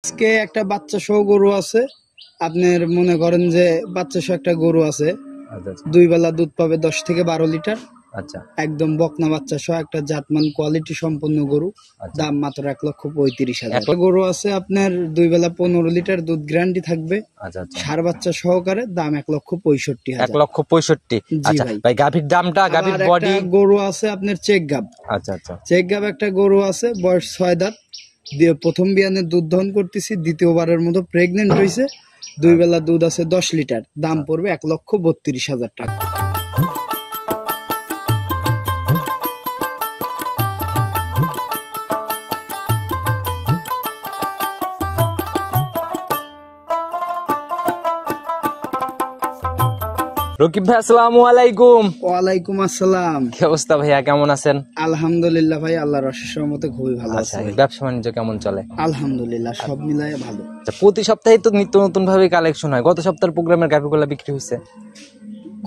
আজকে একটা বাচ্চা সহ গরু আছে। আপনার মনে করেন যে বাচ্চা সহ একটা গরু আছে, দুই বেলা দুধ পাবে 10 থেকে 12 লিটার। আচ্ছা, একদম বকনা বাচ্চা সহ একটা জাতমান কোয়ালিটি সম্পন্ন গরু। দাম মাত্র 1,35,000। গরু আছে আপনার দুই বেলা 15 লিটার দুধ গ্যারান্টি থাকবে। আচ্ছা, ষাঁড় বাচ্চা সহকারে দাম 1,65,000। 1,65,000। আচ্ছা ভাই, গাভীর দামটা, গাভীর বডি। গরু আছে আপনার চেক গাব। আচ্ছা আচ্ছা, চেক গাব একটা গরু আছে, বয়স 6 দাঁত। প্রথম বিয়ানে দুধ দহন করতেছি, দ্বিতীয়বারের মতো প্রেগনেন্ট হয়েছে। দুই বেলা দুধ আছে 10 লিটার। দাম পড়বে 1,32,000 টাকা। রকিব ভাই, আসসালামু আলাইকুম। ওয়ালাইকুম আসসালাম। কি অবস্থা ভাইয়া, কেমন আছেন? আলহামদুলিল্লাহ ভাই, আল্লাহর অশেষ রহমতে খুবই ভালো আছি। ব্যবসা বাণিজ্য কেমন চলে? আলহামদুলিল্লাহ, সব মিলায়ে ভালো। প্রতি সপ্তাহে তো নিত্য নতুন ভাবে কালেকশন হয়। গত সপ্তাহের প্রোগ্রামের গাভীগুলো বিক্রি হয়েছে?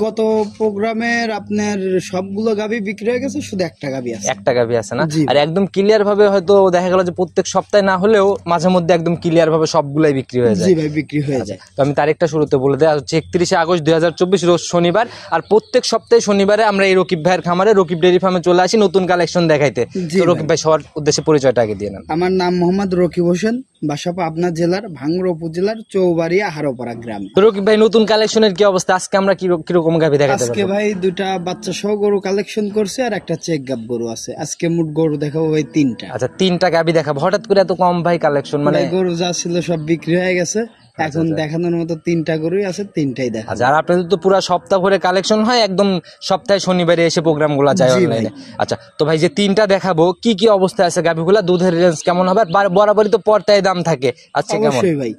গত প্রোগ্রামের আপনার সবগুলো গাভী বিক্রি হয়ে গেছে, শুধু একটা গাভী আছে। একটা গাভী আছে না? আর একদম ক্লিয়ার ভাবে হয়তো দেখা গেল যে প্রত্যেক সপ্তাহে না হলেও মাঝে মধ্যে একদম ক্লিয়ার ভাবে সবগুলাই বিক্রি হয়ে যায়। জি ভাই, বিক্রি হয়ে যায়। তো আমি তারিখটা শুরুতে বলে দেই, হচ্ছে 31শে আগস্ট 2024 রোজ শনিবার। আর প্রত্যেক সপ্তাহে শনিবারে আমরা এই রকিব ভাইয়ের খামারে, রকিব ডেইরি ফার্মে চলে আসি নতুন কালেকশন দেখাইতে। তো রকিব ভাই, সবার উদ্দেশ্যে পরিচয়টা আগে দিয়ে নেন। আমার নাম মোহাম্মদ রকিব হোসেন, বাসা পাবনা জেলার ভাঙ্গুড়া উপজেলার চৌবাড়িয়া হারোপাড়া গ্রামে। তো রকিব ভাই, নতুন কালেকশনের কি অবস্থা? আজকে আমরা কিরকম গাভী দেখাতে পারবো? আজকে ভাই দুইটা বাচ্চা সহ গরু কালেকশন করছে, আর একটা চেক গাব গরু আছে। আজকে মোট গরু দেখাবো ভাই 3টা। আচ্ছা, 3টা গাভী দেখাবো। হঠাৎ করে এত কম ভাই কালেকশন? মানে গরু যা ছিল সব বিক্রি হয়ে গেছে, এখন দেখানোর মতো 3টা গরুই আছে, 3টাই দেখা। আচ্ছা, আর আপনাদের তো পুরো সপ্তাহ ভরে কালেকশন হয়, একদম সপ্তাহে শনিবারে এসে প্রোগ্রাম গুলা যায় অনলাইনে। আচ্ছা, তো ভাই যে 3টা দেখাবো, কি কি অবস্থা আছে গাভীগুলা, দুধের রেঞ্জ কেমন হবে? আর বরাবরই তো পর্তায় দাম থাকে, আজকে কেমন? অবশ্যই ভাই,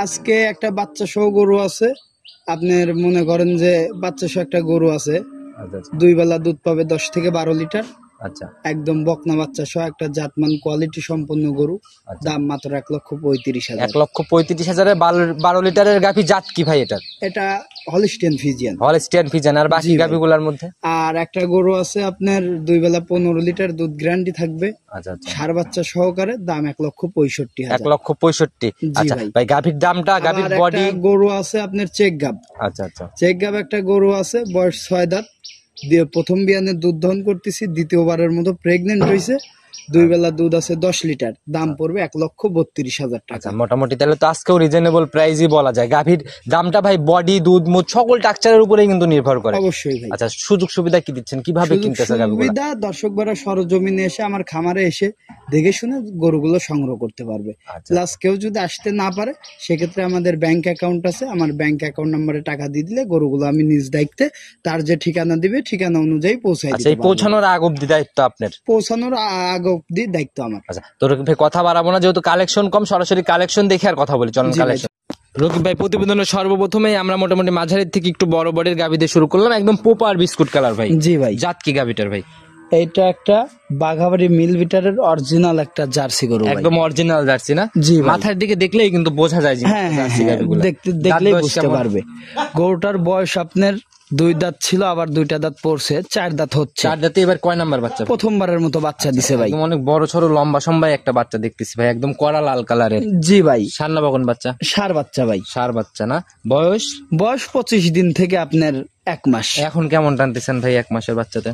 আজকে একটা বাচ্চা সহ গরু আছে। আপনার মনে করেন যে বাচ্চা সহ একটা গরু আছে, দুই বেলা দুধ পাবে 10 থেকে 12 লিটার। আচ্ছা, একদম বকনা বাচ্চা সহ একটা জাতমান কোয়ালিটি সম্পন্ন গরু। দাম মাত্র 1,35,000। 1,35,000 12 লিটারের গাভী। জাত কি ভাই এটা? এটা হলিস্টিয়ান ফিজিয়ান। Holstein Friesian. আর বাকি গাভীগুলোর মধ্যে? আর একটা গরু আছে আপনার দুই বেলা 15 লিটার দুধ গ্যারান্টি থাকবে। আচ্ছা আচ্ছা, ষাঁড় বাচ্চা সহকারে দাম 1,65,000। 1,65,000। আচ্ছা ভাই, গাভীর দামটা, গাভীর বডি। গরু আছে আপনার চেক গাব। আচ্ছা আচ্ছা, চেক গাব একটা গরু আছে, বয়স 6 দাঁত। প্রথম বিয়ানে দুধ দহন করতেছি, দ্বিতীয়বারের মতো প্রেগনেন্ট হয়েছে। দুই বেলা দুধ আছে 10 লিটার। দাম পড়বে 1,32,000 টাকা। মোটামুটি তাহলে তো আজকেও রিজনেবল প্রাইসই বলা যায়। গাভীর দামটা ভাই বডি, দুধ, মুখ সকল স্ট্রাকচারের উপরেই কিন্তু নির্ভর করে। অবশ্যই ভাই। আচ্ছা, সুযোগ সুবিধা কি দিচ্ছেন? কিভাবে কিনতেছে গাভীগুলো? সুবিধা দর্শক ভাইরা সরজমিনে এসে আমার খামারে এসে দেখে শুনে গরুগুলো সংগ্রহ করতে পারবে। প্লাস কেউ যদি আসতে না পারে, সেক্ষেত্রে আমাদের ব্যাংক অ্যাকাউন্ট আছে, আমার ব্যাংক অ্যাকাউন্ট নম্বরে টাকা দিয়ে দিলে গরুগুলো আমি নিজ দায়িত্বে তার যে ঠিকানা দিবে ঠিকানা অনুযায়ী পৌঁছাই দিতে পারবো। পৌঁছানোর আগ অব্দি দায়িত্ব আপনার? পৌঁছানোর আগ অব্দি দায়িত্ব আমার। আচ্ছা, তো ভাই কথা বাড়াবো না, যেহেতু কালেকশন কম, সরাসরি কালেকশন দেখে আর কথা বলি। চলুন কালেকশন। রকিব ভাই, প্রতিবেদনের সর্বপ্রথমেই আমরা মোটামুটি মাঝারির থেকে একটু বড় বডির গাভী দিয়ে শুরু করলাম। একদম পোপার বিস্কুট কালার ভাই। জি ভাই। জাত কি গাভীটার ভাই? এইটা একটা বাঘাবাড়ি মিল বিটারের অরিজিনাল একটা জার্সি গরু। একদম অরিজিনাল জার্সি না? জি, মাথার দিকে দেখলেই কিন্তু বোঝা যায়। হ্যাঁ, দেখলেই বুঝতে পারবে। গরুটার বয়স আপনার 2 দাঁত ছিল, আবার 2টা দাঁত পড়ছে, 4 দাঁত হচ্ছে। 4 দাঁতে এবার কয় নাম্বার বাচ্চা? প্রথমবারের মতো বাচ্চা দিছে ভাই। অনেক বড় সড়ো লম্বা সম্বাই একটা বাচ্চা দেখতেছি ভাই, একদম কড়া লাল কালারের। জি ভাই। ষাঁড় না বকন বাচ্চা? ষাঁড় বাচ্চা ভাই। ষাঁড় বাচ্চা না? বয়স? বয়স 25 দিন থেকে আপনার 1 মাস। এখন কেমন টানতেছেন ভাই 1 মাসের বাচ্চাতে?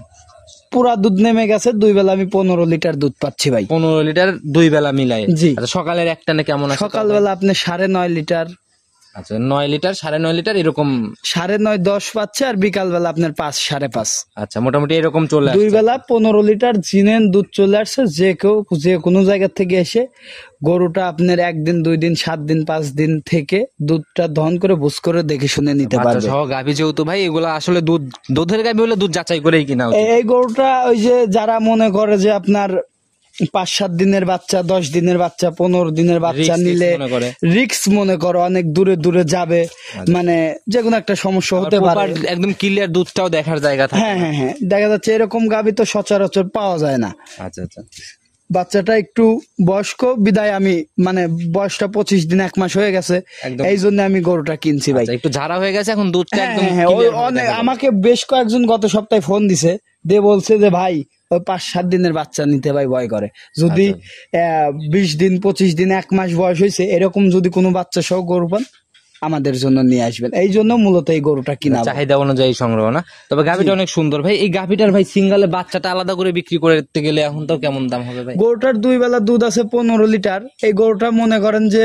পুরা দুধ নেমে গেছে। 2 বেলা আমি 15 লিটার দুধ পাচ্ছি ভাই। 15 লিটার 2 বেলা মিলাই? জি। আচ্ছা, সকালের এক টানে কেমন আছে? সকালবেলা আপনি 9.5 লিটার। আচ্ছা, 9 লিটার 9.5 লিটার এরকম? 9.5 10 পাচ্ছে, আর বিকাল বেলা আপনার 5 5.5। আচ্ছা, মোটামুটি এরকম চলে আসছে। 2 বেলা 15 লিটার জিনেন দুধ চলে আসছে। যে কেউ যে কোনো জায়গা থেকে এসে গরুটা আপনার 1 দিন 2 দিন 7 দিন 5 দিন থেকে দুধটা দহন করে বুঝ করে দেখে শুনে নিতে পারবে। সহ গাভী যেহেতু ভাই, এগুলা আসলে দুধের গাভী হলে দুধ যাচাই করেই কিনা উচিত। এই গরুটা ওই যে যারা মনে করে যে আপনার 5-7 দিনের বাচ্চা, 10 দিনের বাচ্চা, 15 দিনের বাচ্চা নিলে রিস্ক মনে করো, অনেক দূরে দূরে যাবে, মানে যে কোনো একটা সমস্যা হতে পারে। একদম ক্লিয়ার দুধটাও দেখার জায়গা থাকে। হ্যাঁ, দেখা যাচ্ছে এরকম গাভী তো সচরাচর পাওয়া যায় না। আচ্ছা আচ্ছা, বাচ্চাটা একটু বয়স্ক বিদায় আমি মানে বয়সটা 25 দিন 1 মাস হয়ে গেছে, এই জন্য আমি গরুটা কিনছি ভাই। একটু ঝাড়া হয়ে গেছে এখন দুধটা একদম। আমাকে বেশ কয়েকজন গত সপ্তাহে ফোন দিছে দিয়ে বলছে যে ভাই ওই 5-7 দিনের বাচ্চা নিতে ভাই ভয় করে, যদি 20 দিন 25 দিন 1 মাস বয়স হয়েছে এরকম যদি কোনো বাচ্চা সহ গরু পান আমাদের জন্য নিয়ে আসবেন, এই জন্য মূলত এই গরুটা কিনা। চাহিদা অনুযায়ী সংগ্রহ না? তবে গাভিটা অনেক সুন্দর ভাই। এই গাভিটার ভাই সিঙ্গালে বাচ্চাটা আলাদা করে বিক্রি করতে গেলে এখন তো কেমন দাম হবে ভাই? গরুটার 2 বেলা দুধ আছে 15 লিটার। এই গরুটা মনে করেন যে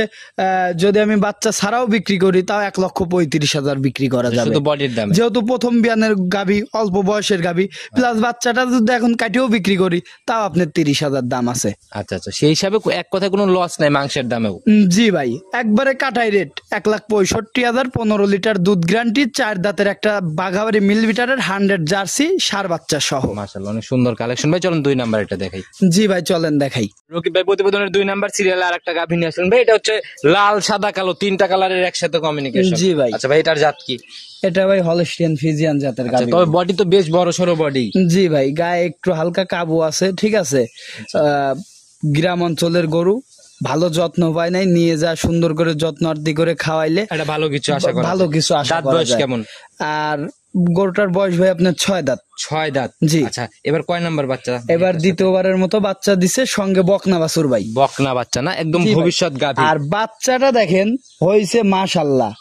যদি আমি বাচ্চা ছাড়াও বিক্রি করি তাও 1,35,000 বিক্রি করা যাবে, শুধু বডির দামে। যেহেতু প্রথম বিয়ানের গাভি, অল্প বয়সের গাভি, প্লাস বাচ্চাটা যদি এখন কাটিয়েও বিক্রি করি তাও আপনার 30,000 দাম আছে। আচ্ছা আচ্ছা, সেই হিসাবে এক কথায় কোনো লস নাই মাংসের দামেও। জি ভাই, একবারে কাটাই রেট 1,65,000, 15 লিটার দুধ গ্যারান্টি, 4 দাঁতের একটা বাঘাবাড়ি মিল বিটারের 100 জার্সি সার বাচ্চা সহ। মাশাআল্লাহ, অনেক সুন্দর কালেকশন ভাই। চলুন 2 নাম্বার এটা দেখাই। জি ভাই চলেন দেখাই। রকিব ভাই প্রতিবেদনের 2 নাম্বার সিরিয়ালে আরেকটা গাভী নিয়ে আসলেন ভাই। এটা হচ্ছে লাল সাদা কালো 3টা কালারের একসাথে কমিউনিকেশন। জি ভাই। আচ্ছা ভাই, এটার জাত কি? এটা ভাই হলস্টিয়ান ফ্রিজিয়ান জাতের আচ্ছা, গাভী। তবে বডি তো বেশ বড় সরো বডি। জি ভাই, গায়ে একটু হালকা কাবু আছে, ঠিক আছে। গ্রাম অঞ্চলের গরু, ভালো যত্ন পায় নাই, নিয়ে যা সুন্দর করে যত্ন আরতি করে খাওয়াইলে এটা ভালো কিছু আশা করা যায়। ভালো কিছু আশা দাঁত করা বয়স যায়। কেমন? আর গরুটার বয়স ভাই আপনার 6 দাঁত। 6 দাঁত। জি। আচ্ছা, এবার কয় নাম্বার বাচ্চা? এবার দ্বিতীয়বারের মতো বাচ্চা দিছে, সঙ্গে বকনা বাছুর ভাই। বকনা বাচ্চা না, একদম জি ভাই। ভবিষ্যৎ গাভী। আর বাচ্চাটা দেখেন হয়েছে মাশাআল্লাহ,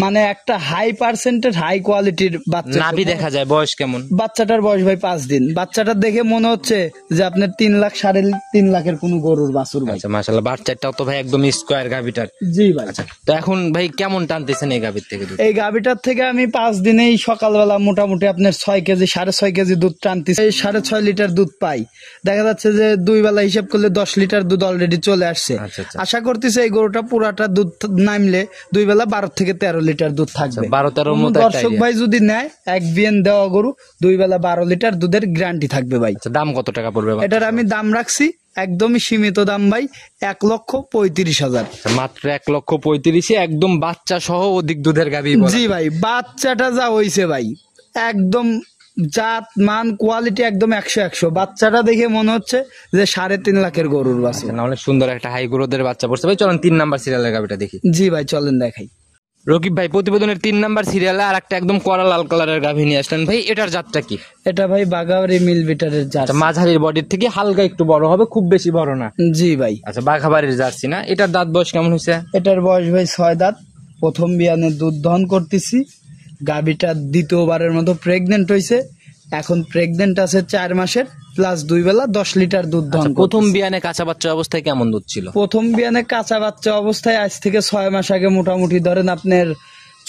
মানে একটা হাই পার্সেন্টের হাই কোয়ালিটির বাচ্চা। নাভি দেখা যায়। বয়স কেমন? বাচ্চাটার বয়স ভাই 5 দিন। বাচ্চাটা দেখে মনে হচ্ছে যে আপনার 3 লাখ 3.5 লাখের কোন গরুর বাছুর ভাই। আচ্ছা মাশাআল্লাহ, বাচ্চাটাও তো ভাই একদম স্কয়ার গাভীটার। জি ভাই। আচ্ছা, তো এখন ভাই কেমন টানতেছেন এই গাভীর থেকে দুধ? এই গাভীটার থেকে আমি 5 দিনেই সকালবেলা মোটামুটি আপনার 6 কেজি 6.5 কেজি দুধ টানতেছি। 6.5 লিটার দুধ পাই। দেখা যাচ্ছে যে 2 বেলা হিসাব করলে 10 লিটার দুধ অলরেডি চলে আসছে। আচ্ছা, আচ্ছা। আশা করতেছি এই গরুটা পুরাটা দুধ নামলে 2 বেলা 12 থেকে 13 লিটার দুধ থাকবে। 12-13 কোনো মতো একটা দর্শক idea। ভাই যদি নেয়, এক বিয়ান দেওয়া গরু 2 বেলা 12 লিটার দুধের গ্যারান্টি থাকবে ভাই। আচ্ছা, দাম কত টাকা পড়বে? এটার আমি দাম রাখছি একদমই সীমিত দাম ভাই, 1,35,000। মাত্র 1,35,000 একদম বাচ্চা সহ অধিক দুধের গাভী। জি ভাই, বাচ্চাটা যা হইছে ভাই, একদম জাত মান কোয়ালিটি একদম 100-100। বাচ্চাটা দেখে মনে হচ্ছে যে 3.5 লাখের গরুর বাছুর। না, অনেক সুন্দর একটা হাই গ্রোথের বাচ্চা পড়ছে ভাই। চলেন 3 নাম্বার সিরিয়ালের গাভীটা দেখি। জি ভাই চলেন দেখাই। রকিব ভাই প্রতিবেদনের 3 নাম্বার সিরিয়ালে আর একটা একদম কড়া লাল কালারের গাভী নিয়ে আসলেন ভাই। এটার জাতটা কি? এটা ভাই বাঘাবাড়ি মিল বিটারের জাত। আচ্ছা, মাঝারির বডির থেকে হালকা একটু বড় হবে, খুব বেশি বড় না। জি ভাই। আচ্ছা, বাঘাবাড়ির জার্সি না? এটার দাঁত বয়স কেমন হয়েছে? এটার বয়স ভাই 6 দাঁত। প্রথম বিয়ানে দুধ দহন করতেছি। গাভীটা দ্বিতীয়বারের মতো প্রেগনেন্ট হয়েছে। এখন প্রেগনেন্ট আছে 4 মাসের, প্লাস 2 বেলা 10 লিটার দুধ দহন। প্রথম বিয়ানে কাঁচা বাচ্চা অবস্থায় কেমন দুধ ছিল? প্রথম বিয়ানে কাঁচা বাচ্চা অবস্থায় আজ থেকে 6 মাস আগে, মোটামুটি ধরেন আপনার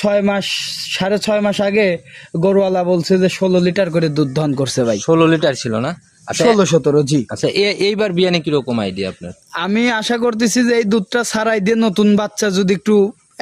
6 মাস 6.5 মাস আগে গরুওয়ালা বলছে যে 16 লিটার করে দুধ দহন করছে ভাই। 16 লিটার ছিল না? আচ্ছা 16-17। জি। আচ্ছা, এইবার বিয়ানে কিরকম আইডিয়া আপনার? আমি আশা করতেছি যে এই দুধটা ছাড়াই দিয়ে নতুন বাচ্চা যদি একটু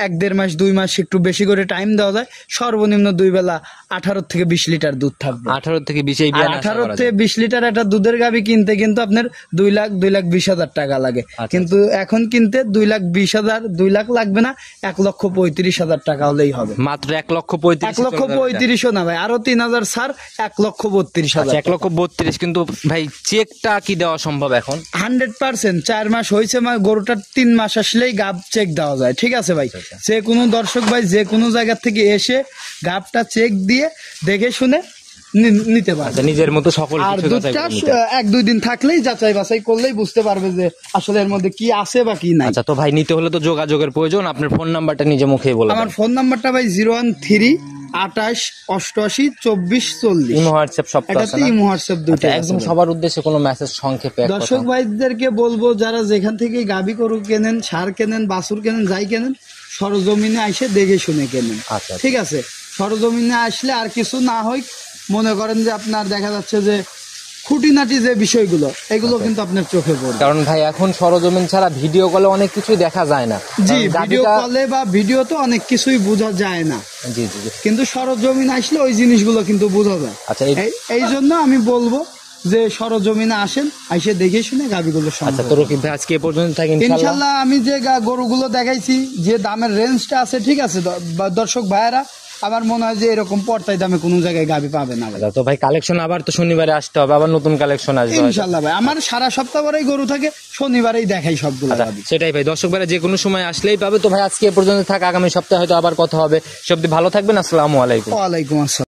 1-1.5 মাস 2 মাস একটু বেশি করে টাইম দেওয়া যায়, সর্বনিম্ন 2 বেলা 18 থেকে 20 লিটার দুধ থাকবে। 18 থেকে 20 এই আর বিয়ানে 18 থেকে 20 লিটার একটা দুধের গাভী কিনতে কিন্তু আপনার 2,20,000 টাকা লাগে। কিন্তু এখন কিনতে 2,20,000 2 লাখ লাগবে না, 1,35,000 টাকা হলেই হবে। মাত্র 1,35,000। 1,35,000 না ভাই, আরো 3,000 ছাড়, 1,32,000। 1,32,000। কিন্তু ভাই চেকটা কি দেওয়া সম্ভব এখন? 100%। 4 মাস হয়েছে, গরুটার 3 মাস আসলেই গাব চেক দেওয়া যায়, ঠিক আছে ভাই। যে কোনো দর্শক ভাই যে কোনো জায়গা থেকে এসে গাবটা চেক দিয়ে দেখে শুনে নিতে পারবে। আচ্ছা, নিজের মতো সকল আর কিছু যাচাই দুধটা করে নিতে হবে। 1-2 দিন থাকলেই যাচাই বাছাই করলেই বুঝতে পারবে যে আসলে এর মধ্যে কি আছে বা কি নাই। আচ্ছা, তো ভাই নিতে হলে তো যোগাযোগের প্রয়োজন। আপনার ফোন নাম্বারটা নিজে মুখেই বলে আমার দেন। ফোন নাম্বারটা ভাই 013 28 88 24 40। ইমো হোয়াটসঅ্যাপ সব তো আছে এটাতে না? ইমো হোয়াটসঅ্যাপ দুটো আচ্ছা, একদম সবার উদ্দেশ্যে কোনো মেসেজ সংক্ষেপে এক দর্শক কথা। ভাইদেরকে বলবো, যারা যেখান থেকে গাভী গরু কেনেন, সার কেনেন, বাছুর কেনেন, যাই কেনেন, সরজমিনে এসে দেখে শুনে কেনেন। আচ্ছা, ঠিক আছে। সরজমিনে আসলে আর কিছু না হয়, মনে করেন যে আপনার দেখা যাচ্ছে যে খুঁটিনাটি যে বিষয়গুলো, এগুলো কিন্তু আপনার চোখে পড়বে। কারণ ভাই এখন সরজমিন ছাড়া ভিডিও কলে অনেক কিছুই দেখা যায় না। জি, কারণ ভিডিও গাভীটা- কলে বা ভিডিওতে অনেক কিছুই বোঝা যায় না, জি জি জি। কিন্তু সরজমিন আসলে ওই জিনিসগুলো কিন্তু বোঝা যায়। আচ্ছা, এই জন্য আমি বলবো যে সরজমিনে আসেন, এসে দেখে শুনে গাভীগুলো আচ্ছা, সংগ্রহ তো করুন। রকিব ভাই আজকে এ পর্যন্ত থাকি ইনশাআল্লাহ। ইনশাল্লাহ আমি যে গরুগুলো দেখাইছি, যে দামের রেঞ্জটা আছে, ঠিক আছে দর্শক ভাইয়েরা, আমার মনে হয় যে এরকম পর্তায় দামে কোনো জায়গায় গাভী পাবে না ভাই। আচ্ছা, তো ভাই কালেকশন আবার তো শনিবারে আসতে হবে, আবার নতুন কালেকশন আসবে হয়তো। ইনশাল্লাহ ভাই, আমার সারা সপ্তাহ ভরেই গরু থাকে, শনিবারেই দেখাই সবগুলো আচ্ছা, গাভী। সেটাই ভাই, দর্শক ভাইরা যে কোনো সময় আসলেই পাবে। তো ভাই আজকে এ পর্যন্ত থাক, আগামী সপ্তাহে হয়তো আবার কথা হবে। সব ভালো থাকবেন, আসসালামু আলাইকুম। ওয়ালাইকুম আসসালাম।